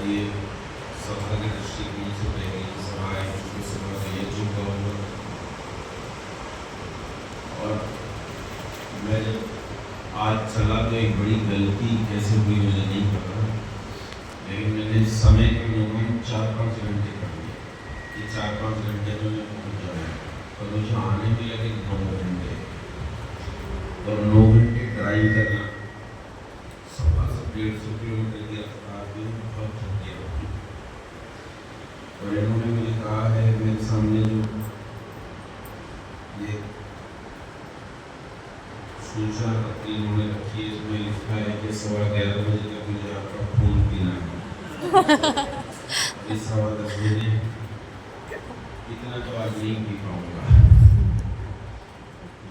ये सभा के दृष्टिकोण से पहले की सभा है, उसकी सभा का ये चुका होगा। और मैं आज चला तो एक बड़ी गलती कैसे हुई मुझे नहीं पता, लेकिन मैंने समय के अनुमान 4-5 घंटे कर दिया कि 4-5 घंटे में मैं पहुँच जाऊँ, और मुझे आने में लगे 9 घंटे, और 9 घंटे ड्राइव करना, सभा से 150 किलोमीटर की रफ्तार में बहुत थक गया। और इन्होंने मुझे कहा है, मेरे सामने जो ये सूचना पत्री इन्होंने रखी है, इसमें लिखा है कि 11:15 बजे तक मुझे आपका खून पीना है। इस 10:15 बजे इतना तो आज नहीं पी पाऊंगा,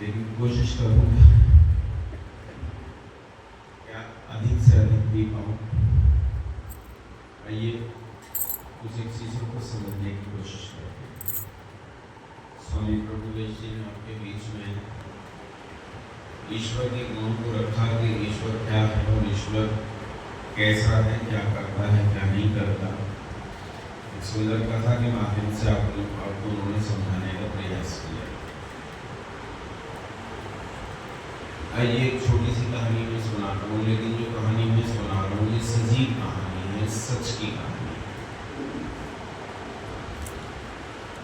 लेकिन कोशिश करूंगा क्या अधिक से अधिक पी पाऊँ। आइए कुछ एक चीज़ों को समझने की कोशिश करते हैं। स्वामी प्रभुदेव जी ने आपके बीच में ईश्वर के गुणों को रखा कि ईश्वर क्या है और ईश्वर कैसा है, क्या करता है, क्या नहीं करता। एक सुंदर कथा के माध्यम से आपको उन्होंने समझाने का प्रयास किया। आइए एक छोटी सी कहानी में सुनाता हूँ, लेकिन जो कहानी में सुना रहा हूँ ये सजीव कहानी है, सच की कहानी।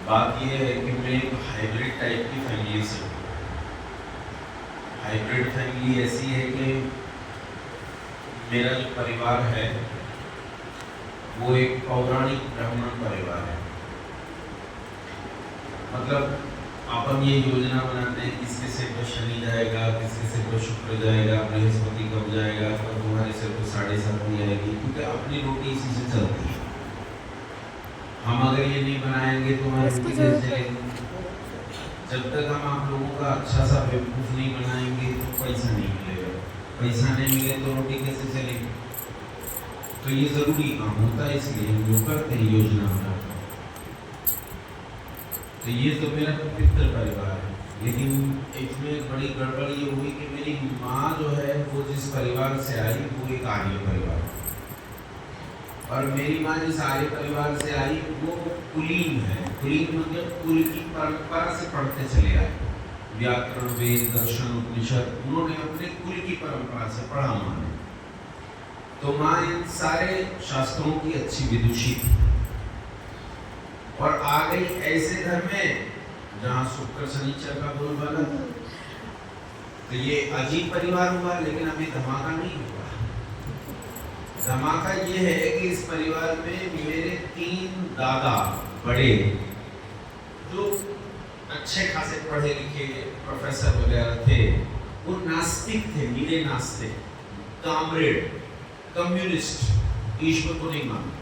बात यह है कि मैं एक हाइब्रिड टाइप की फैमिली से हूँ। हाइब्रिड फैमिली ऐसी है कि मेरा जो परिवार है वो एक पौराणिक ब्राह्मण परिवार है। मतलब अपन ये योजना बनाते हैं किसके सिर पर शनि जाएगा, किसके सिर पर शुक्र जाएगा, बृहस्पति कब जाएगा, तो तुम्हारे सिर पर 7:30 आएगी, क्योंकि अपनी रोटी इसी से चलती है। हम अगर ये नहीं बनाएंगे तो हमारी रोटी कैसे चलेगी। जब तक हम आप लोगों का अच्छा सा बेवकूफ नहीं बनाएंगे तो पैसा नहीं मिलेगा, पैसा नहीं मिले तो रोटी कैसे चलेगी। तो ये जरूरी काम होता है, इसलिए हम जो करते हैं योजना बनाते हैं। तो ये तो मेरा पवित्र परिवार है, लेकिन इसमें बड़ी गड़बड़ ये हुई कि मेरी माँ जो है वो जिस परिवार से आई वो एक आर्य परिवार, और मेरी माँ जिस आर्य परिवार से आई वो कुलीन है। कुलीन मतलब कुल की परंपरा से पढ़ते चले आए, व्याकरण, वेद, दर्शन, उपनिषद उन्होंने अपने कुल की परंपरा से पढ़ा माने। तो माँ इन सारे शास्त्रों की अच्छी विदुषी थी, और आ गई ऐसे घर में जहाँ शुक्र शनिचर का बोलबाला था। तो ये अजीब परिवार हुआ, लेकिन अभी धमाका नहीं हुआ। धमाका ये है कि इस परिवार में मेरे 3 दादा बड़े जो अच्छे खासे पढ़े लिखे प्रोफेसर वगैरह थे, वो नास्तिक थे, नीले नास्तिक, कामरेड, कम्युनिस्ट, ईश्वर को नहीं मानते।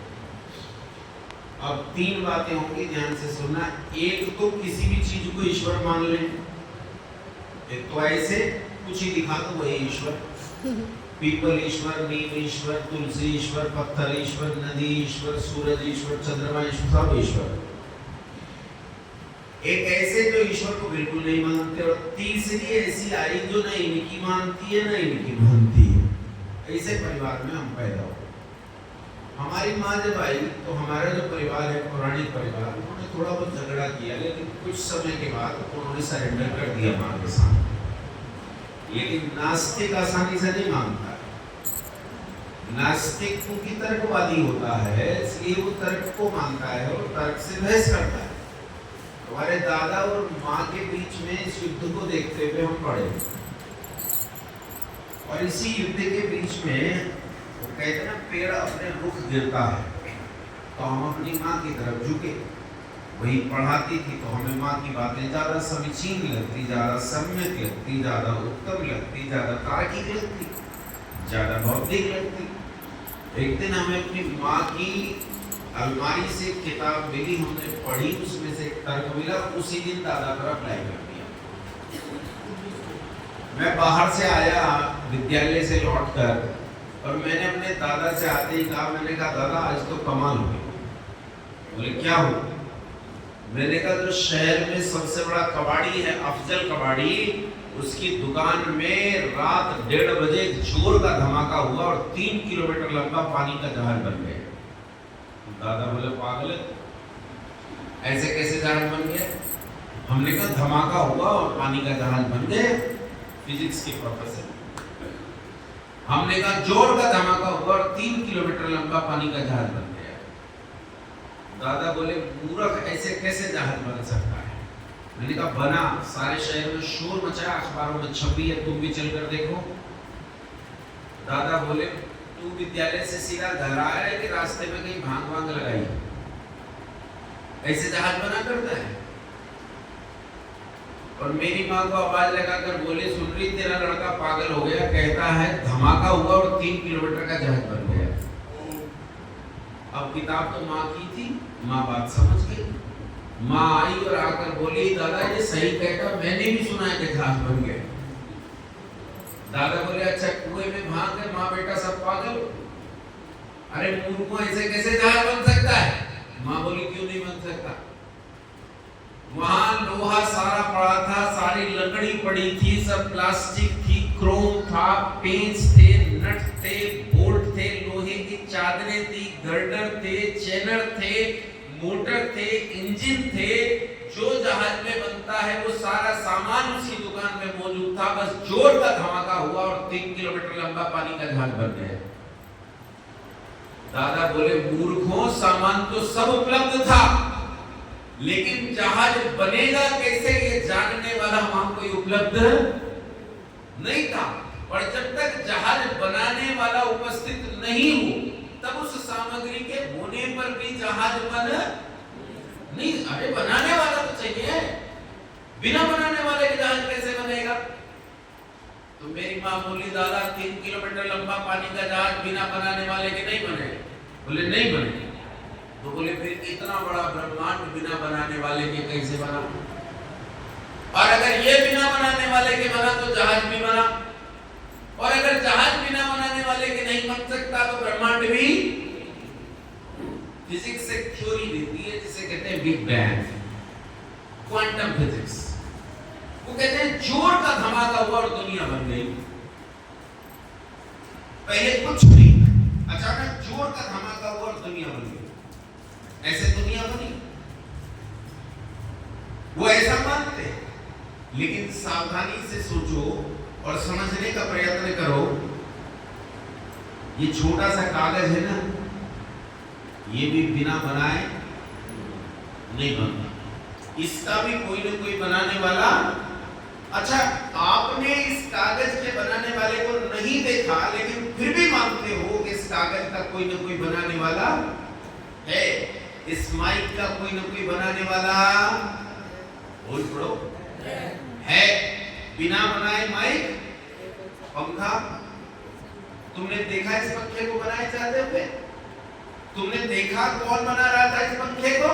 अब 3 बातें होंगी, ध्यान से सुनना। एक तो किसी भी चीज को ईश्वर मान लें, एक तो ऐसे कुछ ही दिखा दो वही ईश्वर। पीपल ईश्वर, नीम ईश्वर, तुलसी ईश्वर, पत्थर ईश्वर, नदी ईश्वर, सूरज ईश्वर, चंद्रमा ईश्वर, सब ईश्वर। एक ऐसे जो ईश्वर को बिल्कुल नहीं मानते, और तीसरी ऐसी आई जो न इनकी मानती है न इनकी मानती है। ऐसे परिवार में हम पैदा हुए। हमारी माँ जब आई तो हमारा जो परिवार है, पौराणिक परिवार, उन्होंने थोड़ा बहुत झगड़ा किया, लेकिन कुछ समय के बाद उन्होंने सरेंडर कर दिया माँ के सामने। लेकिन नास्तिक आसानी से नहीं मानता। नास्तिक क्योंकि तर्कवादी होता है, इसलिए वो तर्क को मानता है और तर्क से बहस करता है। हमारे दादा और माँ के बीच में इस युद्ध को देखते हुए हम पड़े, और इसी युद्ध के बीच में वो कहते ना पेड़ अपने रुख गिरता है, तो हम अपनी माँ की तरफ झुके। वही पढ़ाती थी तो हमें माँ की बातें ज्यादा समीचीन लगती, ज्यादा सम्यक लगती, ज्यादा उत्तम लगती, ज्यादा तार्किक लगती, ज्यादा बौद्धिक लगती। एक दिन हमें अपनी माँ की अलमारी से किताब मिली, हमने पढ़ी, उसमें से एक तर्क मिला, उसी दिन दादा पर अप्लाई कर दिया। मैं बाहर से आया विद्यालय से लौटकर, और मैंने अपने दादा से आते ही कहा, मैंने कहा दादा आज तो कमाल हो गई। बोले क्या हो? मैंने कहा जो शहर में सबसे बड़ा कबाड़ी है, अफजल कबाड़ी, उसकी दुकान में रात 1:30 बजे जोर का धमाका हुआ और 3 किलोमीटर लंबा पानी का जहाज बन गया। दादा बोले पागल है, ऐसे कैसे जहाज बन गया? हमने कहा धमाका हुआ और पानी का जहाज बन गया, फिजिक्स के प्रोफेसर। हमने कहा जोर का धमाका हुआ और 3 किलोमीटर लंबा पानी का जहाज बन गया। दादा बोले मूर्ख, ऐसे कैसे जहाज बन सकता है? मैंने कहा बना, सारे शहर में शोर मचा, अखबारों में छपी है, तुम भी चलकर देखो। दादा बोले तू विद्यालय से सीधा घर आया है कि रास्ते में कहीं भांग वांग लगाई? ऐसे जहाज बना करता है? और मेरी माँ को आवाज लगाकर बोले सुन रही तेरा लड़का पागल हो गया, कहता है धमाका हुआ और 3 किलोमीटर का जहाज बन गया। अब किताब तो माँ की थी, माँ बात समझ गई। माँ आई और आकर बोली दादा ये सही कहता, मैंने भी सुना है कि जहाज बन गया। दादा बोले अच्छा कुएं में भाग है, माँ बेटा सब पागल? अरे मूर्खों, ऐसे कैसे जहाज बन सकता है? माँ बोली क्यों नहीं बन सकता? वहां लोहा सारा पड़ा था, सारी लकड़ी पड़ी थी, सब प्लास्टिक थी, क्रोम था, पेंच थे, नट थे, बोल्ट थे, लोहे की चादरें थी, गर्डर थे, चैनर थे, मोटर थे, इंजन थे। जो जहाज में बनता है वो सारा सामान उसी दुकान में मौजूद था, बस जोर का धमाका हुआ और 3 किलोमीटर लंबा पानी का जहाज बन गया। दादा बोले मूर्खों, सामान तो सब उपलब्ध था, लेकिन जहाज बनेगा कैसे ये जानने वाला वहां कोई उपलब्ध नहीं था। और जब तक जहाज बनाने वाला उपस्थित नहीं हो तब उस सामग्री के होने पर भी जहाज बन नहीं। अरे बनाने वाला तो चाहिए, बिना बनाने वाले के जहाज कैसे बनेगा? तो मेरी माँ बोली दादा 3 किलोमीटर लंबा पानी का जहाज बिना बनाने वाले के नहीं बनेगा। बोले नहीं बनेगा। तो बोले फिर इतना बड़ा ब्रह्मांड बिना बनाने वाले के कैसे बना? और अगर ये बिना बनाने वाले के बना तो जहाज भी बना, और अगर जहाज बिना बनाने वाले के नहीं बन सकता तो ब्रह्मांड भी। फिजिक्स एक थ्योरी देती है जिसे कहते हैं बिग बैंग, क्वांटम फिजिक्स। वो कहते हैं जोर का धमाका हुआ और दुनिया बन गई। पहले कुछ नहीं, अचानक जोर का धमाका हुआ और दुनिया बन गई। ऐसे दुनिया बनी, वो ऐसा मानते हैं। लेकिन सावधानी से सोचो और समझने का प्रयत्न करो। ये छोटा सा कागज है ना, ये भी बिना बनाए नहीं बनता, इसका भी कोई ना कोई बनाने वाला। अच्छा, आपने इस कागज के बनाने वाले को नहीं देखा, लेकिन फिर भी मानते हो कि इस कागज का कोई ना कोई बनाने वाला है। इस माइक का कोई ना कोई बनाने वाला बोल पड़ो है। बिना बनाए माइक, पंखा, तुमने देखा इस पंखे को बनाए जाते हुए? तुमने देखा कौन बना रहा था इस पंखे को?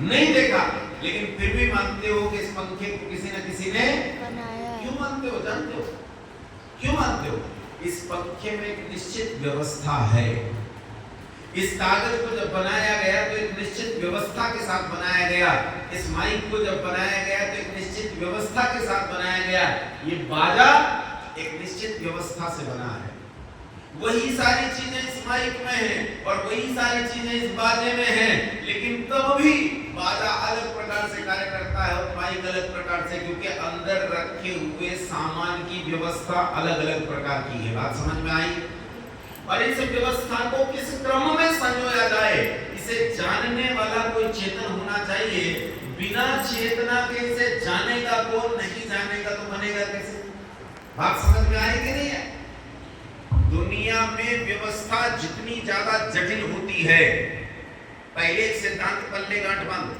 नहीं देखा, लेकिन फिर भी मानते हो कि इस पंखे को किसी न किसी ने बनाया। क्यों मानते हो? जानते हो क्यों मानते हो? इस पंखे में एक निश्चित व्यवस्था है। इस कागज को जब बनाया गया तो एक निश्चित व्यवस्था के साथ बनाया गया। इस माइक को जब बनाया गया तो एक निश्चित व्यवस्था के साथ बनाया गया। ये बाजा एक निश्चित व्यवस्था से बना है। वही सारी चीजें इस माइक में हैं और वही सारी चीजें इस बाजे में हैं, लेकिन तब भी बाजा अलग प्रकार से कार्य करता है और माइक अलग प्रकार से, क्योंकि अंदर रखे हुए सामान की व्यवस्था अलग अलग प्रकार की है। बात समझ में आई? और इस व्यवस्था को किस क्रम में संजोया जाए, इसे जानने वाला कोई चेतन होना चाहिए। बिना चेतना के इसे जानेगा कौन? नहीं जानेगा तो बनेगा कैसे? बात समझ में आई कि नहीं है? दुनिया में व्यवस्था जितनी ज्यादा जटिल होती है, पहले एक सिद्धांत पल्ले गांठ बांधो।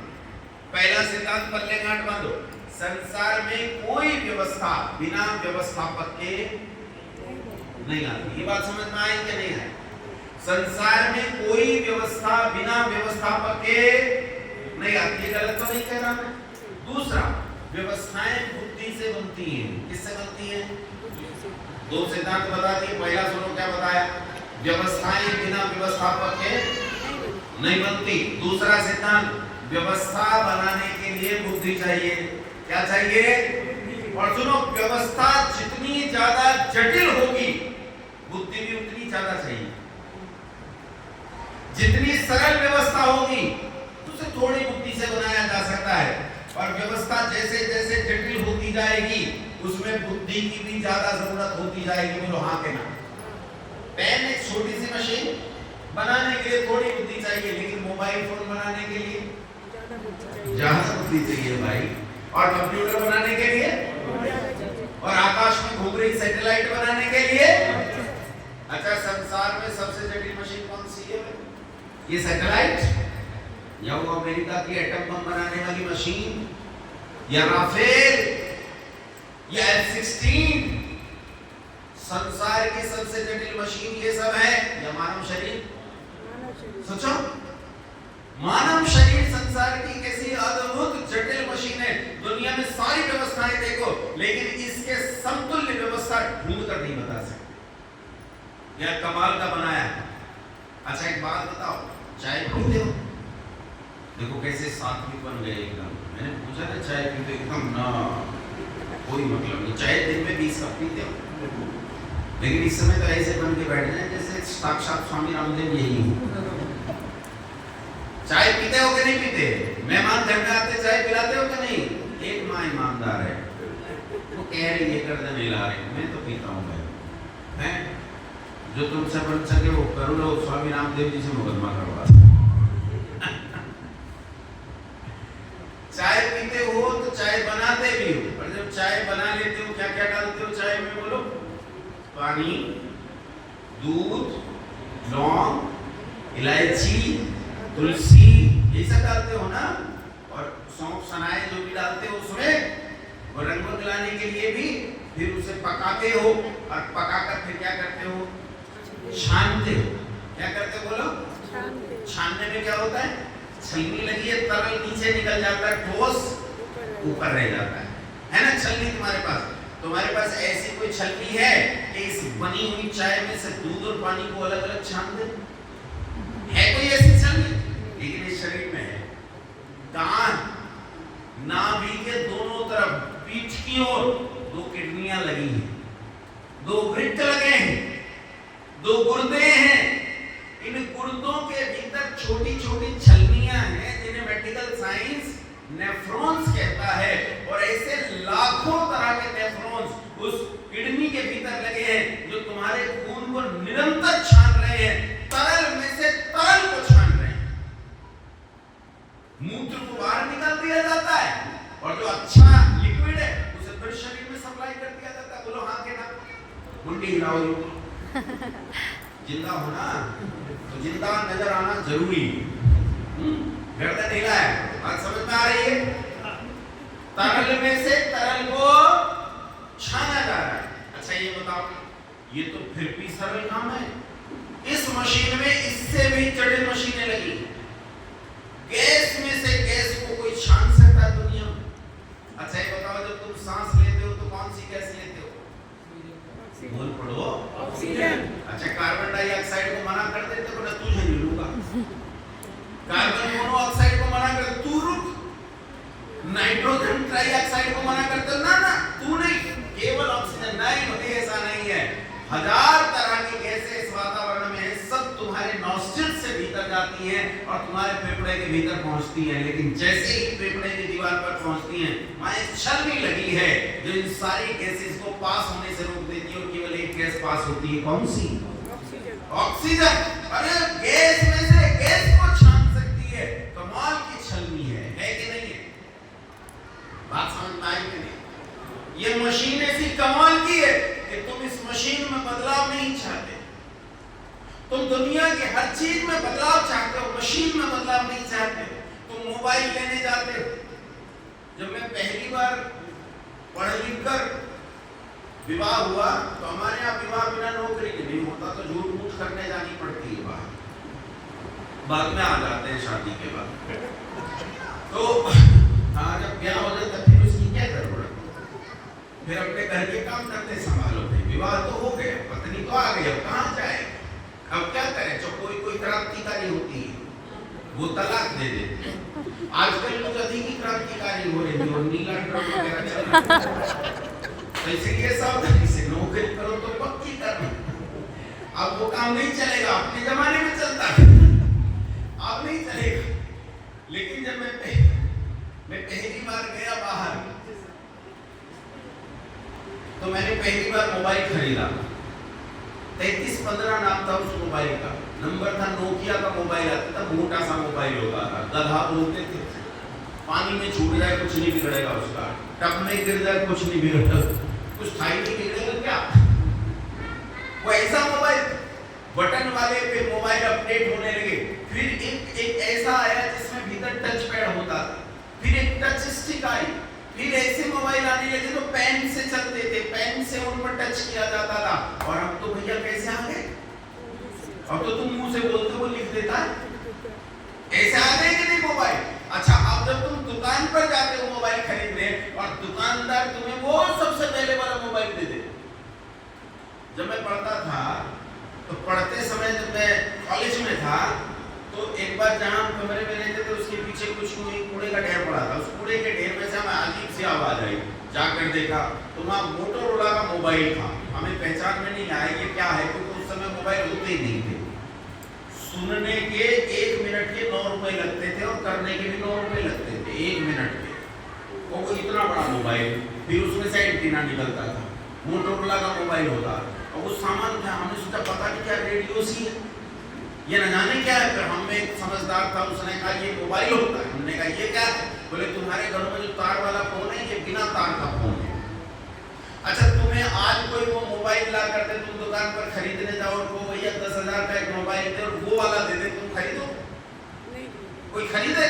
पहला सिद्धांत पल्ले गांठ बांधो, संसार में कोई व्यवस्था बिना व्यवस्थापक के नहीं आती। ये बात समझ में आई कि नहीं है? संसार में कोई व्यवस्था बिना व्यवस्थापक के नहीं आती। ये गलत तो नहीं कह रहा मैं? दूसरा, व्यवस्थाएं बुद्धि से बनती हैं। किससे बनती हैं? दो सिद्धांत बता दिए। पहला सुनो क्या बताया? व्यवस्थाएं बिना व्यवस्थापक के नहीं बनती। दूसरा सिद्धांत, व्यवस्था बनाने के लिए बुद्धि चाहिए। क्या चाहिए? और सुनो, व्यवस्था जितनी ज्यादा जटिल होगी बुद्धि भी उतनी ज्यादा चाहिए। जितनी सरल व्यवस्था होगी उसे थोड़ी बुद्धि से बनाया जा सकता है, और व्यवस्था जैसे जैसे जटिल होती जाएगी उसमें बुद्धि की भी ज्यादा जरूरत होती जाएगी। बोलो हाँ के ना। पेन एक छोटी सी मशीन बनाने के लिए थोड़ी बुद्धि चाहिए, लेकिन मोबाइल फोन बनाने के लिए ज्यादा बुद्धि चाहिए भाई, और कंप्यूटर बनाने के लिए, और आकाश में घूम रही सैटेलाइट बनाने के लिए। अच्छा, संसार में सबसे जटिल मशीन कौन सी है? ये सैटेलाइट, या वो अमेरिका की एटम बम बनाने वाली मशीन, या राफेल, या F-16। संसार की सबसे जटिल मशीन ये सब है, या मानव शरीर? सोचो, मानव शरीर संसार की कैसी अद्भुत जटिल मशीन है। दुनिया में सारी व्यवस्थाएं देखो, लेकिन इसके समतुल्य व्यवस्था ढूंढ कर नहीं बता सकते। यह कमाल का बनाया है। अच्छा, एक बात बताओ, चाय पीते हो? देखो कैसे सात्विक बन गए एकदम। मैंने पूछा ना चाय पीते? एकदम ना, कोई मतलब नहीं। चाय दिन में 20 कप पीते हो, लेकिन इस समय तो ऐसे बन के बैठ जाए जैसे साक्षात स्वामी रामदेव यही हो। चाय पीते हो कि नहीं पीते? मेहमान घर में आते चाय पिलाते हो कि नहीं? एक माँ ईमानदार है, वो कह रही है कर देने ला रहे, मैं तो पीता हूँ भाई। हैं जो तुमसे बन सके वो करो लो, स्वामी रामदेव जी से मुकदमा करवा। चाय पीते हो तो चाय बनाते भी हो, और जब चाय बना लेते हो क्या क्या डालते हो चाय में? बोलो। पानी, दूध, लौंग, इलायची, तुलसी, ये सब डालते हो ना, और सौंफ सनाए जो भी डालते हो उसमें, और रंग दिलाने के लिए भी। फिर उसे पकाते हो, और पकाकर फिर क्या करते हो? छानते हो। क्या करते हो? बोलो। छानने में क्या होता है? छलनी लगी है, तरल नीचे निकल जाता है, ठोस ऊपर रह जाता है ना? छलनी तुम्हारे पास ऐसी कोई छलनी है कि इस बनी हुई चाय में से दूध और पानी को अलग अलग छान दे? है कोई ऐसी छलनी? लेकिन इस शरीर में है। कान, नाभि के दोनों तरफ, पीठ की ओर 2 किडनियां लगी हैं, 2 वृक्क लगे हैं, 2 गुर्दे हैं। इन गुर्दों के भीतर छोटी छोटी छलनियां हैं जिन्हें मेडिकल साइंस नेफ्रॉन्स कहता है, और ऐसे लाखों तरह के नेफ्रॉन्स उस किडनी के भीतर लगे हैं जो तुम्हारे खून को निरंतर छान रहे हैं, तरल में से तरल को छान रहे हैं। मूत्र को बाहर निकाल दिया जाता है, और जो अच्छा लिक्विड है उसे फिर शरीर में सप्लाई कर दिया जाता है। बोलो हाँ के ना। मुंडी हिलाओ। जिंदा होना तो जिंदा नजर आना जरूरी है। गर्दन हिला है, बात समझ में आ रही है? तरल में से तरल को छाना जा रहा है। अच्छा ये बताओ, ये तो फिर भी सरल काम है। इस मशीन में इससे भी जटिल मशीनें लगी। गैस में से गैस को कोई छान सकता है दुनिया में? अच्छा ये बताओ, जब तुम सांस लेते हो तो कौन सी गैस लेते हो? बोल पड़ो। ऑक्सीजन। अच्छा, कार्बन डाइऑक्साइड को मना कर देते हो ना, तू नहीं लूंगा। कार्बन मोनोऑक्साइड को मना कर, तू रुक। नाइट्रोजन ट्राइऑक्साइड को मना करते हो, ना ना तू नहीं, केवल ऑक्सीजन। नहीं, ऐसा नहीं है। 1000 तरह की गैसें इस वातावरण में है, सब तुम्हारे नॉस्ट्रिल से भीतर जाती हैं और तुम्हारे फेफड़े के भीतर पहुंचती हैं। लेकिन जैसे ही फेफड़े की दीवार पर पहुंचती हैं, वहां एक छलनी लगी है जो इन सारी गैसेस को पास होने से रोक देती है, और केवल एक गैस पास होती है। कौन सी? ऑक्सीजन। अरे गैस में से गैस को छान सकती है। कमाल की छलनी है कि नहीं है? बात समझ में आई कि नहीं? ये मशीन ऐसी कमाल की है कि तुम इस मशीन में बदलाव नहीं चाहते। तुम दुनिया के हर चीज में बदलाव चाहते हो, मशीन में बदलाव नहीं चाहते। तुम मोबाइल लेने जाते हो। जब मैं पहली बार पढ़ लिख कर विवाह हुआ तो हमारे यहाँ विवाह बिना नौकरी के नहीं होता, तो झूठ मूठ करने जानी पड़ती है बाहर। बाद में आ जाते हैं शादी के बाद। तो हाँ, जब ब्याह हो जाता फिर उसकी क्या जरूरत? फिर अपने घर के काम करते संभालो। विवाह तो हो गया, पत्नी तो आ गई, अब कहाँ जाए? अब क्या करें? जो कोई क्रांतिकारी होती है वो तलाक दे देती है। आजकल लोग अधिक ही क्रांतिकारी हो रहे हैं और नीला ड्रम वगैरह चल रहा है। तो इसलिए सावधानी से नौकरी करो तो पक्की करना। अब वो काम नहीं चलेगा, अपने जमाने में चलता है। मोटा सा मोबाइल होता था, गधा बोलते थे। पानी में छूट जाए कुछ नहीं बिगड़ेगा उसका, टब में गिर जाए कुछ नहीं बिगड़ेगा, कुछ था ही नहीं बिगड़ेगा क्या। वो ऐसा मोबाइल, बटन वाले पे मोबाइल अपडेट होने लगे। फिर एक ऐसा आया जिसमें भीतर टच पैड होता था, फिर एक टच स्टिक आई, फिर ऐसे मोबाइल आने लगे जो पेन से चलते थे, पेन से उन पर टच किया जाता था। और अब तो भैया कैसे आ गए, अब तो तुम मुंह से बोलते हो लिख देता है, ऐसे आ गए कि नहीं मोबाइल। अच्छा, अब जब तुम दुकान पर जाते हो मोबाइल खरीदने और दुकानदार तुम्हें वो सबसे पहले वाला मोबाइल दे दे। जब मैं पढ़ता था तो पढ़ते समय जब मैं कॉलेज में था तो एक बार जहाँ हम कमरे में रहते थे उसके पीछे कुछ कूड़े का ढेर पड़ा था। उस कूड़े के ढेर में से हमें अजीब सी आवाज आई, जाकर देखा तो वहाँ मोटोरोला का मोबाइल था। हमें पहचान में नहीं आया ये क्या है, क्योंकि उस समय मोबाइल होते ही नहीं थे। सुनने के 1 मिनट के 9 रुपए लगते थे और करने के भी 9 रुपए लगते थे 1 मिनट के। वो इतना बड़ा मोबाइल, फिर उसमें से एंटीना निकलता था, मोटोरोला का मोबाइल होता। और वो सामान था, हमने सोचा पता नहीं क्या रेडियो सी है, ये न जाने क्या है। फिर हम एक समझदार था, उसने कहा ये मोबाइल होता है। हमने कहा ये क्या है, बोले तुम्हारे घरों में जो तार वाला फोन है ये बिना तार का फोन है। अच्छा, तुम्हें आज कोई वो मोबाइल ला कर दे, तुम दुकान पर खरीदने जाओ और वो भैया 10,000 का एक मोबाइल दे और वो वाला दे दे, तुम खरीदो? कोई खरीदे?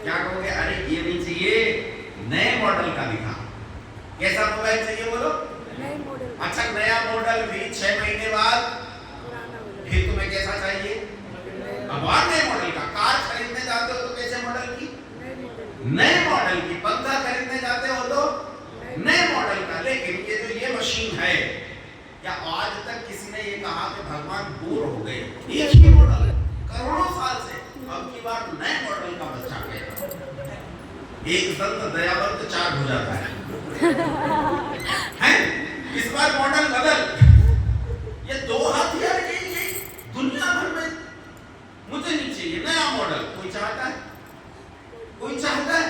क्या कहोगे, अरे ये नहीं चाहिए, नए मॉडल का दिखा। कैसा मोबाइल चाहिए बोलो? नए मॉडल। अच्छा, नया मॉडल भी 6 महीने बाद फिर तुम्हें कैसा चाहिए? अब और नए मॉडल का। कार खरीदने जाते हो तो कैसे मॉडल की? नए मॉडल की। पंखा खरीदने जाते हो तो नए मॉडल का। लेकिन ये जो ये मशीन है, क्या आज तक किसी ने ये कहा कि भगवान बोर हो गए, एक ही मॉडल करोड़ों साल से, अब की बार नए मॉडल का बच्चा गया, एक दंत दयावंत 4 हो जाता है हैं? इस बार मॉडल बदल, ये 2 हाथ यार, ये दुनिया भर में मुझे नहीं चाहिए नया मॉडल। कोई चाहता है? कोई चाहता है?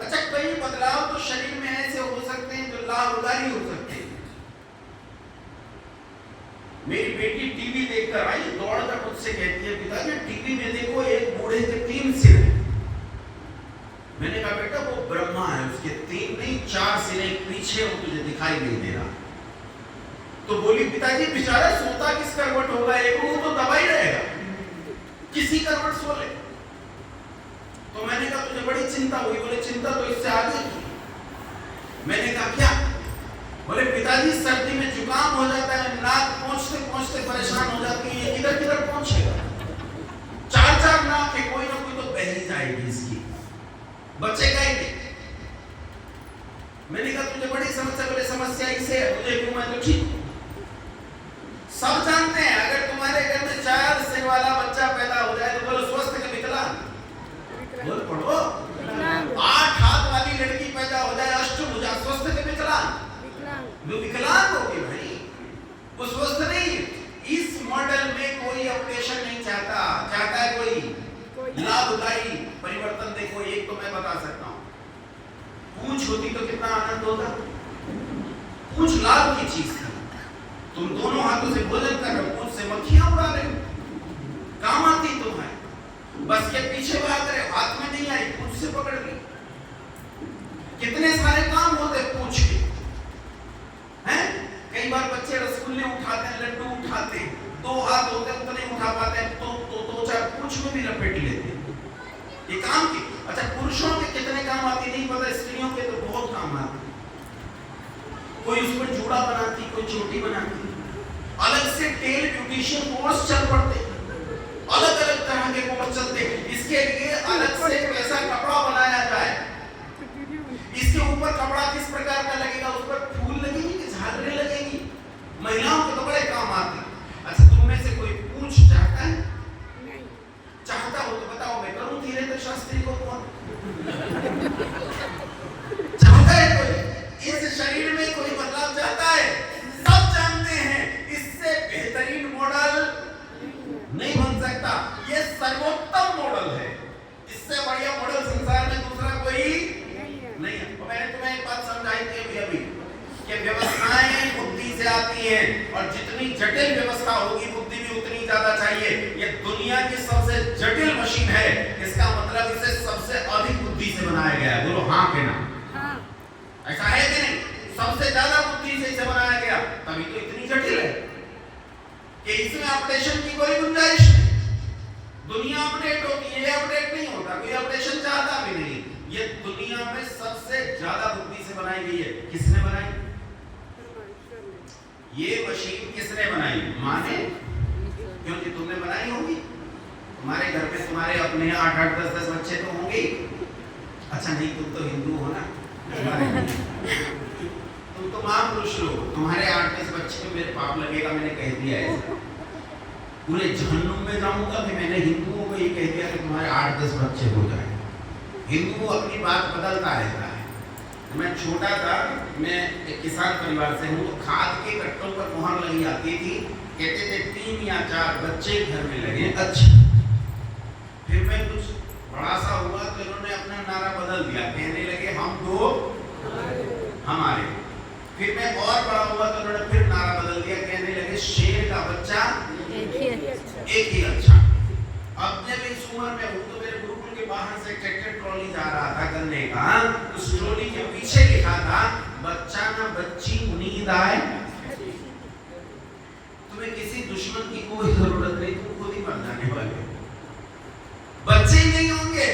अच्छा, कई बदलाव तो शरीर में ऐसे हो सकते हैं जो लाभकारी हो सकते हैं। मेरी बेटी टीवी देखकर आई, दौड़कर मुझसे कहती है पिताजी टीवी में देखो एक बूढ़े के 3 सिर हैं। मैंने कहा बेटा वो ब्रह्मा है, उसके 3 नहीं 4 सिर पीछे वो तुझे दिखाई नहीं दे रहा। तो बोली पिताजी बेचारा सोता किस करवट होगा, एक वो तो दबा ही रहेगा, किसी करवट सो ले। तो मैंने कहा तुझे बड़ी चिंता हुई? बोले चिंता तो इससे आगे की। मैंने कहा क्या? बोले पिताजी सर्दी में जुकाम हो जाता है, नाक पहुंचते पहुंचते परेशान हो जाती है, किधर किधर पहुंचेगा, 4 नाक है, कोई ना कोई तो बह ही जाएगी इसकी, बचेगा ही नहीं। मैंने कहा तुझे बड़ी समस्या? बोले समस्या इसे है, मुझे क्यों, मैं तो ठीक। सब जानते हैं अगर तुम्हारे घर में 4 सिर वाला बच्चा पैदा हो जाए तो बोलो स्वस्थ के विकलांग, बोल पढ़ो। 8 हाथ वाली लड़की पैदा हो जाए अष्टभुजा, स्वस्थ के विकलांग, वो विकलांग होगी भाई, वो स्वस्थ नहीं। इस मॉडल में कोई ऑपरेशन नहीं चाहता, चाहता है कोई लाभकारी परिवर्तन। देखो एक तो मैं बता सकता हूँ, पूंछ होती तो कितना आनंद होता। पूंछ लाभ की चीज थी, तुम दोनों हाथों से भोजन कर रहे हो, पूंछ से मक्खियां उड़ा रहे हो, काम आती तुम्हें, बस के पीछे भाग रहे हो, हाथ में नहीं आई, पूंछ से पकड़ ली। कितने सारे काम होते पूंछ के, हैं? कई बार बच्चे रसगुल्ले उठाते हैं, लड्डू उठाते हैं, 2 हाथ होते हैं उतने उठा पाते हैं, तो 4 पूंछ में भी लपेट लेते हैं, ये काम की। अच्छा, पुरुषों के कितने काम आती नहीं पता, स्त्रियों के तो बहुत काम आते। कोई उस पर जूड़ा बनाती, कोई चोटी बनाती, अलग से टेल ब्यूटिशियन कोर्स चल पड़ते, अलग अलग तरह के कोर्स चलते। इसके लिए अलग से कैसा कपड़ा बनाया जाए, इसके ऊपर कपड़ा किस प्रकार का लगेगा, उस पर फूल लगेगी कि झालरें लगेगी, महिलाओं के तो बड़े काम आते। अच्छा, तुम में से कोई पूछ चाहता है? नहीं चाहता हो तो बताओ, मैं करूं धीरेन्द्र शास्त्री को फोन? चाहता है कोई? इस शरीर में कोई बदलाव चाहता है? सब जानते हैं इससे बेहतरीन मॉडल नहीं बन सकता, ये सर्वोत्तम मॉडल है, इससे बढ़िया मॉडल संसार में दूसरा कोई नहीं है। और मैंने तुम्हें एक बात समझाई थी अभी कि व्यवस्थाएं बुद्धि से आती हैं और जितनी जटिल व्यवस्था होगी बुद्धि भी उतनी ज्यादा चाहिए। ये दुनिया की सबसे जटिल मशीन है, इसका मतलब इसे सबसे अधिक बुद्धि से बनाया गया है। बोलो हाँ के ना? हाँ। ऐसा है कि नहीं? सबसे ज्यादा बुद्धि से इसे बनाया गया, तभी तो इतनी जटिल है कि इसमें अपडेशन की कोई गुंजाइश नहीं। दुनिया अपडेट होती है, अपडेट नहीं होता, कोई अपडेशन चाहता भी नहीं। ये दुनिया में सबसे ज्यादा बुद्धि से बनाई गई है। किसने बनाई? ये मशीन किसने बनाई? माँ ने? क्योंकि तुमने बनाई होगी। तुम्हारे घर में तुम्हारे अपने 8-8, 10-10 बच्चे तो होंगे। अच्छा नहीं, तुम तो हिंदू हो ना, तुम तो महापुरुष लोग, तुम्हारे 8-10 बच्चे में मेरे पाप लगेगा, मैंने कह दिया है। पूरे जहन्नुम में जाऊंगा कि मैंने हिंदुओं को ये कह दिया कि तुम्हारे 8-10 बच्चे हो जाए। हिंदू अपनी बात बदलता रहता है। मैं छोटा था, मैं एक किसान परिवार से हूँ, तो खाद के कट्टों पर मुहर लगी आती थी, कहते थे 3 या 4 बच्चे घर में लगे। अच्छा, फिर मैं कुछ बड़ा सा हुआ तो इन्होंने अपना नारा बदल दिया, कहने लगे हम 2 हमारे। फिर मैं और बड़ा हुआ तो उन्होंने फिर नारा बदल दिया, कहने लगे शेर का बच्चा एक ही अच्छा। अब जब इस उम्र में हूँ तो मेरे गुरुकुल के बाहर से ट्रैक्टर ट्रॉली जा रहा था गन्ने का, उस ट्रॉली के पीछे लिखा था बच्चा ना बच्ची नींद आए। तुम्हें किसी दुश्मन की कोई जरूरत नहीं, तुम खुद ही मर जाने वाले। बच्चे ही नहीं होंगे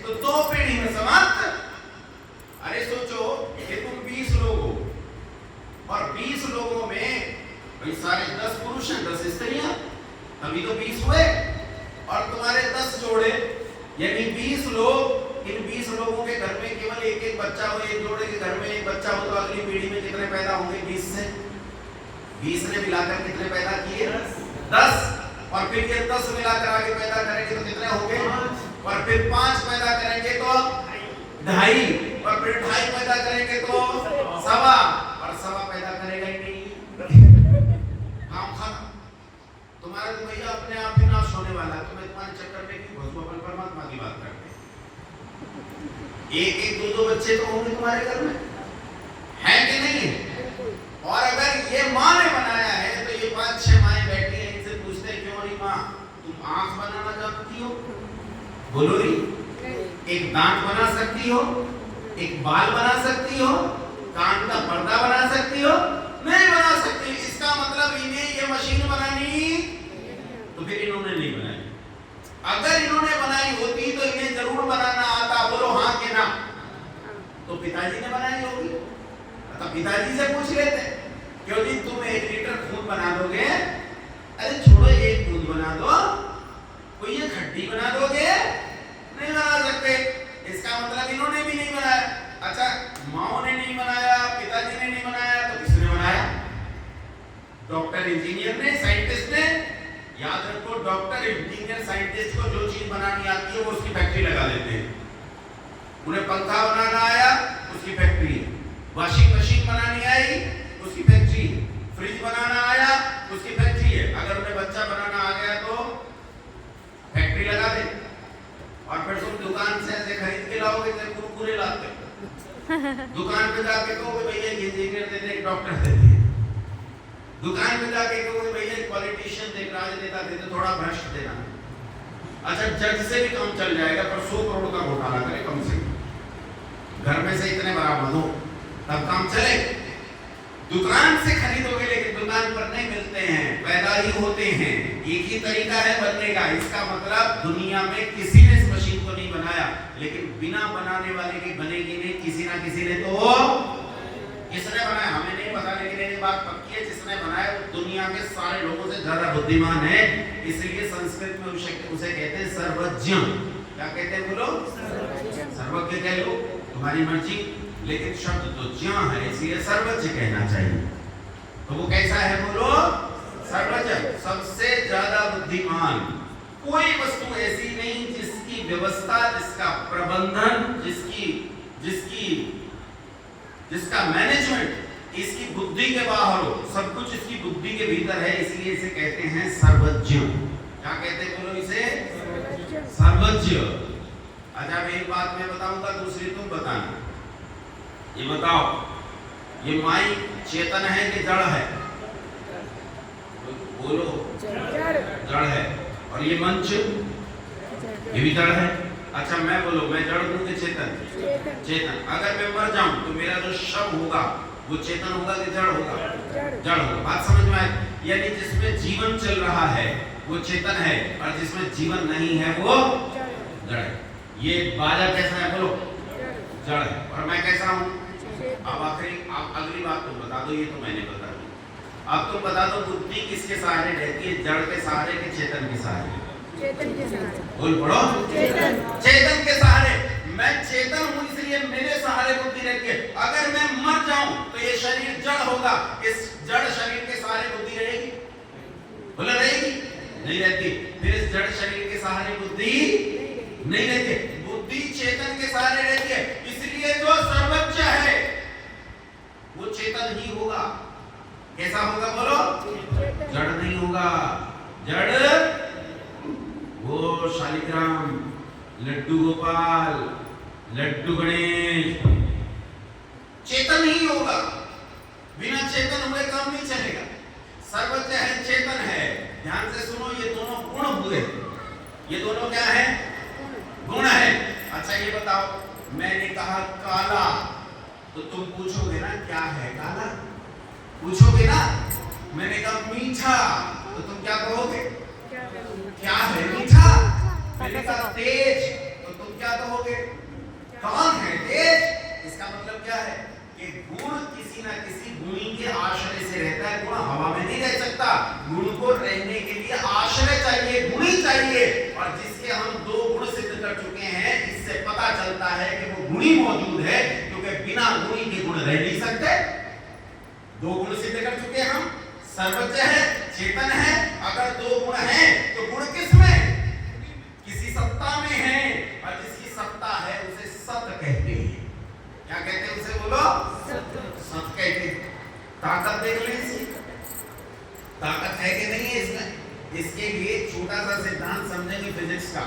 तो 2 पीढ़ी में समाप्त। अरे सोचो कि तुम 20 लोग हो और 20 लोगों में भाई सारे 10 पुरुष हैं, 10 स्त्रियां, तभी तो 20 हुए। और तुम्हारे 10 जोड़े यानी 20 लोग। इन 20 लोगों के घर में केवल एक बच्चा हो, एक जोड़े के घर में एक बच्चा हो, तो अगली पीढ़ी में कितने पैदा होंगे? 20 से 20 ने मिलाकर कितने पैदा किए? 10। और फिर ये 10 मिलाकर आगे पैदा करेंगे तो कितने होंगे? और फिर 5 पैदा करेंगे तो 2.5, और फिर 2.5 पैदा करेंगे तो 1.25, और 1.25 पैदा करेगा ही नहीं, काम खत्म। तुम्हारा तो भैया अपने आप ही नाश होने वाला है। तुम्हें तुम्हारे चक्कर में क्यों घुसो? अपन परमात्मा की बात करते हैं। एक 2 बच्चे तो होंगे तुम्हारे घर में, है कि नहीं है? और अगर ये माँ ने बनाया है तो ये 5-6 माएँ बैठी हैं, इनसे पूछते हैं क्यों नहीं माँ तुम आंख बनाना जानती हो? बोलो री। एक दांत बना सकती हो? एक बाल बना सकती हो? कान का पर्दा बना सकती हो? नहीं बना सकती। इसका मतलब इन्हें ये मशीन बनानी तो फिर इन्होंने नहीं बनाई। अगर इन्होंने बनाई होती तो इन्हें जरूर बनाना आता। बोलो हाँ के ना? तो पिताजी ने बनाई होगी, तो पिताजी से पूछ लेते क्यों जी तुम 1 लीटर खून बना दोगे? अरे छोड़ो, 1 दूध बना दो, कोई ये खट्टी बना दोगे? नहीं बना सकते। इसका मतलब इन्होंने भी नहीं बनाया। अच्छा, माओ ने नहीं बनाया, पिताजी ने नहीं बनाया, तो किसने बनाया? डॉक्टर इंजीनियर ने, साइंटिस्ट ने। याद रखो, डॉक्टर इंजीनियर साइंटिस्ट को जो चीज बनानी आती है वो उसकी फैक्ट्री लगा देते हैं। उन्हें पंखा बनाना आया, उसकी फैक्ट्री है। वॉशिंग मशीन बनानी आई, उसकी फैक्ट्री है। फ्रिज बनाना आया, उसकी फैक्ट्री है। अगर उन्हें बच्चा बनाना आ गया तो फैक्ट्री लगा दे। और फिर तुम दुकान से ऐसे खरीद के लाओगे तो कुरकुरे लाते, दुकान पे जाके कहोगे भैया इंजीनियर दे दे, डॉक्टर दे दे। दुकान पे जाके कहोगे भैया पॉलिटिशियन दे, राजनेता दे दे, थोड़ा भ्रष्ट देना। अच्छा, जज से भी काम चल जाएगा, पर 100 करोड़ का घोटाला करे कम से कम, घर में से इतने बराबर हो तब काम चले। दुकान से खरीदोगे लेकिन दुकान पर नहीं मिलते हैं, पैदा ही होते हैं। एक ही तरीका है बनने का। इसका मतलब दुनिया में किसी ने इस मशीन को नहीं बनाया, लेकिन बिना बनाने वाले की बनेगी नहीं। किसी ना किसी ने तो किसने बनाया हमें नहीं पता, लेकिन ये बात पक्की है जिसने बनाया वो दुनिया के सारे लोगों से ज्यादा बुद्धिमान है। इसलिए संस्कृत में उसे कहते हैं सर्वज्ञ। क्या कहते हैं? बोलो सर्वज्ञ कह लो, तुम्हारी मर्जी, लेकिन शब्द तो ज्ञ है, इसलिए सर्वज्ञ कहना चाहिए। तो वो कैसा है? बोलो सर्वज्ञ, सबसे ज्यादा बुद्धिमान। कोई वस्तु ऐसी नहीं जिसकी व्यवस्था, जिसका प्रबंधन, जिसका मैनेजमेंट इसकी बुद्धि के बाहर हो। सब कुछ इसकी बुद्धि के भीतर है, इसलिए इसे कहते हैं सर्वज्ञ। क्या कहते हैं? बोलो इसे सर्वज्ञ। अच्छा, मैं एक बात मैं बताऊंगा, दूसरी तुम बताना। ये बताओ, ये माई चेतन है कि जड़ है? बोलो जड़ है। और ये मंच ये भी जड़ है। अच्छा मैं बोलो, मैं जड़ हूँ कि चेतन? चेतन। अगर मैं मर जाऊं तो मेरा जो शव होगा वो चेतन होगा कि जड़ होगा? जड़ होगा। बात समझ में आई? यानी जिसमें जीवन चल रहा है वो चेतन है और जिसमें जीवन नहीं है वो जड़ है। ये बाजा कैसा है बोलो? जड़ है। और मैं कैसा हूँ? अब अगली बात तुम बता दो, ये तो मैंने बता दी। अब तुम बता दो, बुद्धि किसके सहारे रहती है? जड़ के सहारे कि चेतन के सहारे? चेतन के सहारे। बोल पड़ो। चेतन के सहारे। मैं चेतन हूँ इसलिए मेरे सहारे बुद्धि रहती है। अगर मैं मर जाऊं तो ये शरीर जड़ होगा, इस जड़ शरीर के सहारे बुद्धि रहेगी? बोला रहेगी? नहीं रहती। फिर इस जड़ शरीर के सहारे बुद्धि नहीं रहती। बुद्धि चेतन के सहारे रहती है, इसलिए जो सर्वोच्च है वो चेतन ही होगा। कैसा होगा बोलो? जड़ नहीं होगा। जड़ वो शालिग्राम, लड्डू गोपाल, लड्डू गणेश चेतन ही होगा। बिना चेतन हुए काम नहीं चलेगा। सर्वोच्च है, चेतन है। ध्यान से सुनो, ये दोनों गुण हुए। ये दोनों क्या है? गुण है। अच्छा ये बताओ, मैंने कहा काला तो तुम पूछोगे ना क्या है काला? पूछोगे ना। मैंने कहा मीठा तो तुम क्या कहोगे? क्या है मीठा? मैंने कहा तेज तो तुम क्या कहोगे? कौन है तेज? इसका मतलब क्या है कि गुण किसी ना किसी गुणी के आश्रय से रहता है। गुण हवा में नहीं रह सकता। गुण को रहने के लिए आश्रय चाहिए, गुणी चाहिए। और जिसके हम दो गुण सिद्ध कर चुके हैं, इससे पता चलता है कि वो गुणी मौजूद है, क्योंकि बिना गुणी के गुण रह नहीं सकते। दो गुण सिद्ध कर चुके हैं हम। सर्वोच्च है, चेतन है। अगर दो गुण हैं तो गुण किसमें? किसी सत्ता में है, और जिसकी सत्ता है उसे सत कहते हैं। क्या कहते हैं उसे? बोलो। सत कहते हैं। ताकत देख लीजिए, ताकत है कि नहीं है इसमें? इसके लिए छोटा सा सिद्धांत समझेंगे फिजिक्स का।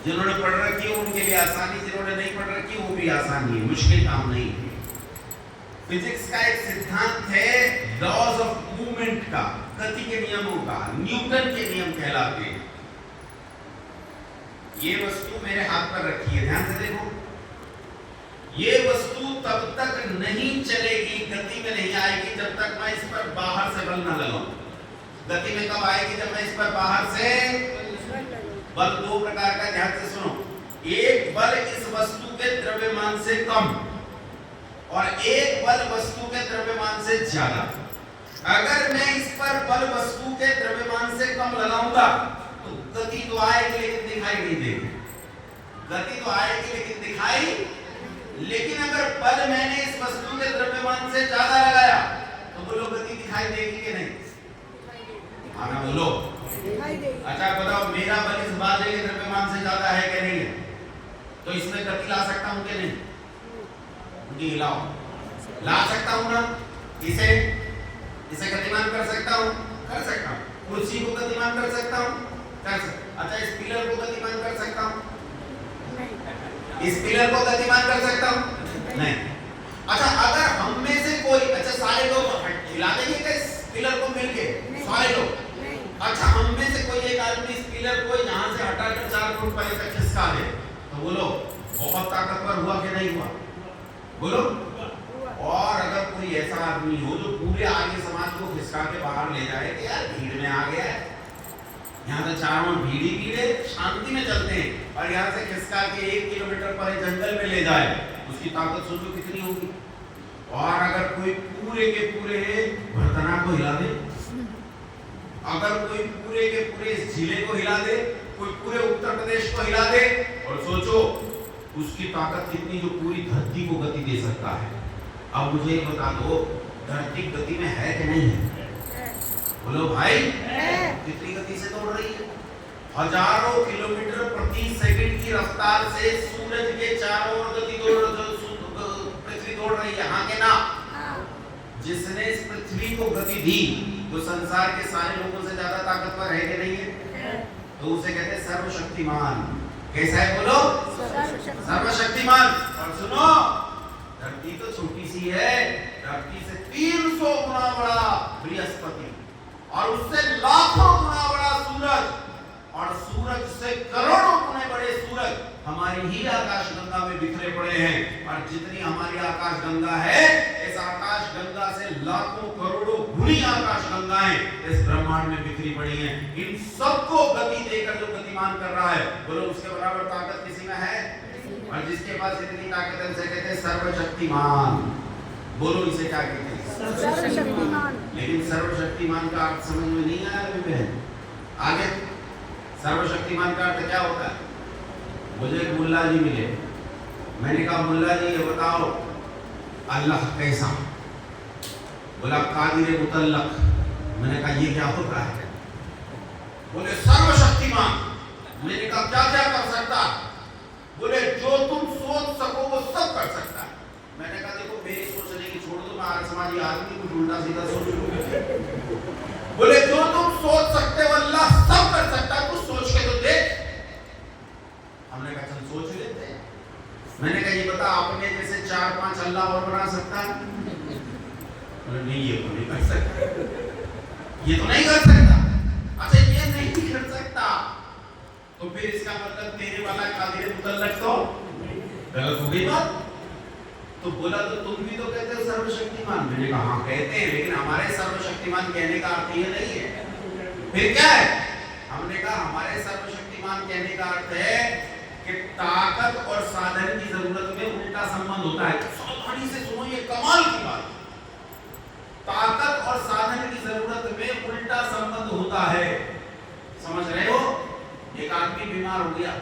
जिन्होंने पढ़ रखी है उनके लिए आसानी, जिन्होंने नहीं पढ़ रखी वो भी आसानी है, मुश्किल काम नहीं है। फिजिक्स का एक सिद्धांत है लॉज ऑफ मूवमेंट का, गति के नियमों का। न्यूटन के नियम कहलाते हैं। ये वस्तु मेरे हाथ पर रखी है, ध्यान से देखो। ये वस्तु तब तक नहीं चलेगी, गति में नहीं आएगी जब तक मैं इस पर बाहर से बल न लगाऊं। गति में कब आएगी? जब मैं इस पर बाहर से बल। दो प्रकार का, ध्यान से सुनो। एक बल इस वस्तु के द्रव्यमान से कम और एक बल वस्तु के द्रव्यमान से ज्यादा। अगर मैं इस पर बल वस्तु के द्रव्यमान से कम लगाऊंगा तो गति तो आएगी लेकिन दिखाई नहीं देगी। गति तो आएगी लेकिन दिखाई। लेकिन अगर बल मैंने इस वस्तु के द्रव्यमान से ज्यादा लगाया तो बोलो गति दिखाई देगी कि नहीं? हाँ बोलो। अच्छा बताओ, मेरा बल इस बाजे के द्रव्यमान से ज्यादा है कि नहीं है? तो इसमें गति ला सकता हूं कि नहीं? हिलाओ, ला सकता हूं ना? इसे गतिमान कर सकता हूं? कर सकता हूं। कुर्सी को गतिमान कर सकता हूं? कर सकता। अच्छा इस पिलर को गतिमान कर सकता हूं? इस पिलर को गतिमान कर सकता हूं? नहीं। अच्छा अगर हम में से कोई, अच्छा सारे लोग हिला देंगे क्या इस पिलर को मिलके? सारे लोग? अच्छा हम में से कोई एक आदमी इस पिलर को यहां से हटाकर 4 फुट पहले तक खिसका दे तो बोलो बहुत ताकतवर हुआ कि नहीं हुआ? बोलो। और अगर कोई ऐसा आदमी हो जो पूरे आर्य समाज को खिसका के बाहर ले जाए कि यार भीड़ में आ गया है, यहाँ तो चारों भीड़ ही भीड़ है, शांति में चलते हैं, और यहाँ से खिसका के 1 किलोमीटर पर जंगल में ले जाए, उसकी ताकत सोचो कितनी होगी। और अगर कोई पूरे के पूरे भरतना को हिला दे, अगर कोई पूरे के पूरे इस जिले को हिला दे, कोई पूरे उत्तर प्रदेश को हिला दे, और सोचो उसकी ताकत कितनी जो पूरी धरती को गति दे सकता है। अब मुझे बता दो, धरती गति में है कि नहीं है? बोलो भाई, कितनी गति से दौड़ रही है? हजारों किलोमीटर प्रति सेकंड की रफ्तार से सूरज के चारों ओर गति पृथ्वी दौड़ रही है, हाँ के ना? जिसने इस पृथ्वी को गति दी वो संसार के सारे लोगों से ज्यादा ताकतवर है कि नहीं है? तो उसे कहते हैं सर्वशक्तिमान। कैसा है बोलो? सर्वशक्तिमान। और सुनो, धरती तो छोटी सी है, धरती से 300 गुना बड़ा बृहस्पति, और उससे लाखों गुना बड़ा सूरज, और सूरज से करोड़ों गुने बड़े सूरज हमारी ही आकाश गंगा में बिखरे पड़े हैं, और जितनी हमारी आकाश गंगा है, इस आकाश गंगा से लाखों करोड़ों गुनी आकाश गंगाएं इस ब्रह्मांड में बिखरी पड़ी हैं। इन सबको गति देकर जो गतिमान कर रहा है, बोलो उसके बराबर ताकत किसी में है? और जिसके पास इतनी ताकत है उसे कहते हैं सर्वशक्तिमान। बोलो इसे क्या कहते हैं? सर्वशक्तिमान। लेकिन सर्वशक्तिमान का अर्थ समझ में नहीं आया अभी आगे। सर्वशक्तिमान का अर्थ क्या होता है? मुझे एक मुल्ला जी मिले, मैंने कहा मुल्ला जी ये बताओ अल्लाह कैसा? बोला कादिर मुतल्लक। मैंने कहा ये क्या होता है? बोले सर्वशक्तिमान। मैंने कहा क्या क्या कर सकता? बोले जो तुम सोच सको वो सब कर सकता है। मैंने कहा देखो मेरी सोचने की छोड़ दो, मैं आज समाजी आदमी कुछ उल्टा सीधा सोच लूंगा। बोले जो तुम सोच सकते हो अल्लाह सब कर सकता है, कुछ सोच के तो देख। हमने कहा चल सोच लेते हैं। मैंने कहा ये बता अपने जैसे 4-5 अल्लाह और बना सकता है? बोले नहीं ये तो नहीं कर सकता, ये तो नहीं कर सकता। अच्छा ये नहीं कर सकता तो फिर इसका मतलब तेरे वाला कादिर मुतल्लक तो गलत हो गई बात। तो बोला तो तुम भी तो कहते हो सर्वशक्तिमान। मैंने कहा हाँ कहते हैं, लेकिन हमारे सर्वशक्तिमान कहने का अर्थ ये नहीं है। फिर क्या है? हमने कहा हमारे सर्वशक्तिमान कहने का अर्थ है कि ताकत और साधन की जरूरत में उल्टा संबंध होता है। सावधानी से सुनो, ये कमाल की बात। ताकत और साधन की जरूरत में उल्टा संबंध होता है। समझ रहे हो? एक आदमी बीमार हो गया,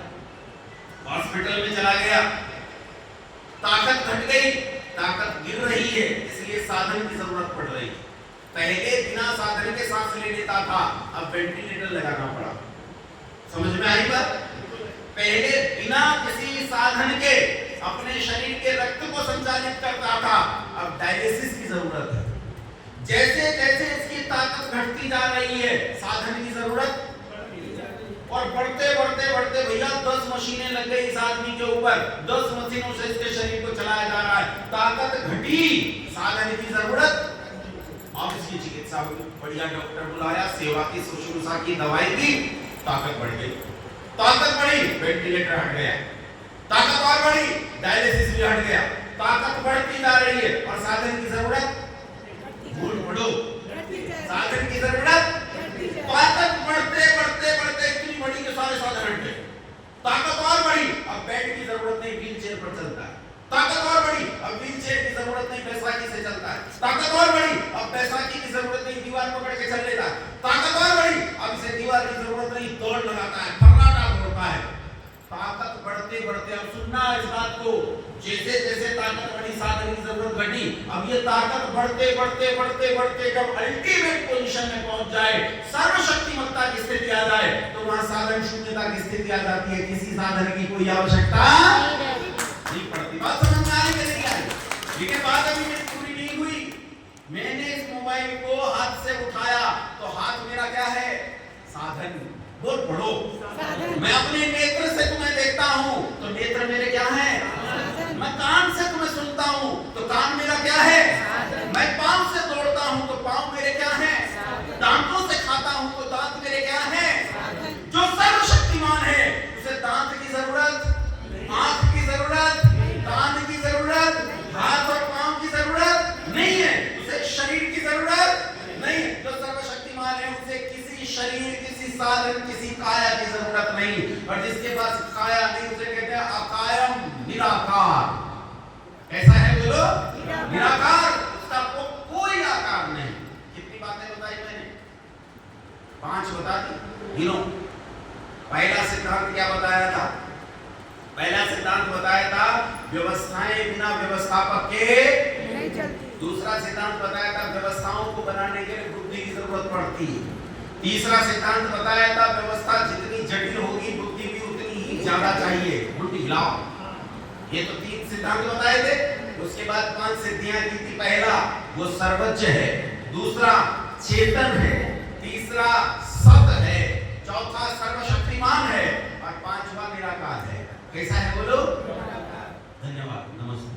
हॉस्पिटल में चला गया, ताकत घट गई, ताकत गिर रही है, इसलिए साधन की जरूरत पड़ रही। पहले बिना साधन के सांस ले लेता था, अब वेंटिलेटर लगाना पड़ा। समझ में आई बात? पहले बिना किसी साधन के अपने शरीर के रक्त को संचालित करता था, अब डायलिसिस की जरूरत है। जैसे जैसे इसकी ताकत घटती जा रही है, साधन की जरूरत और बढ़ते बढ़ते बढ़ते भैया 10 मशीनें लग गई इस आदमी के ऊपर, 10 मशीनों से इसके शरीर को चलाया जा रहा है। ताकत घटी, साधन की जरूरत। अब इसकी चिकित्सा हुई, बढ़िया डॉक्टर बुलाया, सेवा की शुश्रूषा की, दवाई दी, ताकत बढ़ गई। ताकत बढ़ी, वेंटिलेटर हट गया। ताकत और बढ़ी, डायलिसिस भी हट गया। ताकत बढ़ती जा रही है और साधन की जरूरत बढ़ो। साधन की जरूरत, ताकत बढ़ते बढ़ते बढ़ते इतनी बड़ी के सारे साधन हट गए। ताकत और बढ़ी, अब बेड की जरूरत नहीं, व्हीलचेयर पर चलता है। ताकत और बढ़ी, अब व्हीलचेयर की जरूरत नहीं, बैसाखी से चलता है। ताकत और बढ़ी, अब बैसाखी की जरूरत नहीं, दीवार पकड़ के चल लेता है। ताकत और बढ़ी, अब इसे दीवार की जरूरत नहीं, दौड़ लगाता है, फर्राटा दौड़ता है। ताकत बढ़ते बढ़ते, अब सुनना इस बात को, जैसे जैसे ताकत बढ़ी साधन की जरूरत घटी। अब ये ताकत बढ़ते बढ़ते बढ़ते बढ़ते जब अल्टीमेट पोजीशन में पहुंच जाए, सर्वशक्तिमत्ता की स्थिति आ जाए, तो वहां साधन शून्यता की स्थिति आ जाती है। किसी साधन की कोई आवश्यकता नहीं पड़ती। बात समझ में आई कि नहीं आई? लेकिन बात अभी मेरी पूरी नहीं हुई। मैंने इस मोबाइल को हाथ से उठाया तो हाथ मेरा क्या है? साधन। बोल पढ़ो। मैं अपने नेत्र से तुम्हें देखता हूं तो नेत्र मेरे क्या है? मैं कान से तुम्हें सुनता हूं तो कान मेरा क्या है? मैं पांव से दौड़ता हूं तो पांव मेरे क्या है? दांतों से खाता हूं तो दांत मेरे क्या है? जो सर्वशक्तिमान है उसे दांत की जरूरत, आंख की जरूरत, कान की जरूरत, हाथ और पांव की जरूरत नहीं है, उसे शरीर की जरूरत नहीं। जो सर्वशक्तिमान है उसे किसी शरीर, किसी साधन, किसी काया की जरूरत नहीं। और जिसके पास काया नहीं उसे कहते हैं अकायम, निराकार। कैसा है बोलो? निराकार। उसका कोई आकार नहीं। कितनी बातें बताई मैंने? 5 बता दी। गिनो। पहला सिद्धांत क्या बताया था? पहला सिद्धांत बताया था व्यवस्थाएं बिना व्यवस्थापक के नहीं चलती। दूसरा सिद्धांत बताया था व्यवस्थाओं को बनाने के लिए बुद्धि की जरूरत पड़ती है। तीसरा सिद्धांत बताया था व्यवस्था जितनी जटिल होगी बुद्धि भी उतनी ही ज्यादा चाहिए। बुद्धि हिलाओ। ये तो 3 सिद्धांत बताए थे। उसके बाद 5 सिद्धियां की थी। पहला वो सर्वज्ञ है, दूसरा चेतन है, तीसरा सत है, चौथा सर्वशक्तिमान है और 5वां निराकार है। कैसा है बोलो? धन्यवाद। नमस्ते।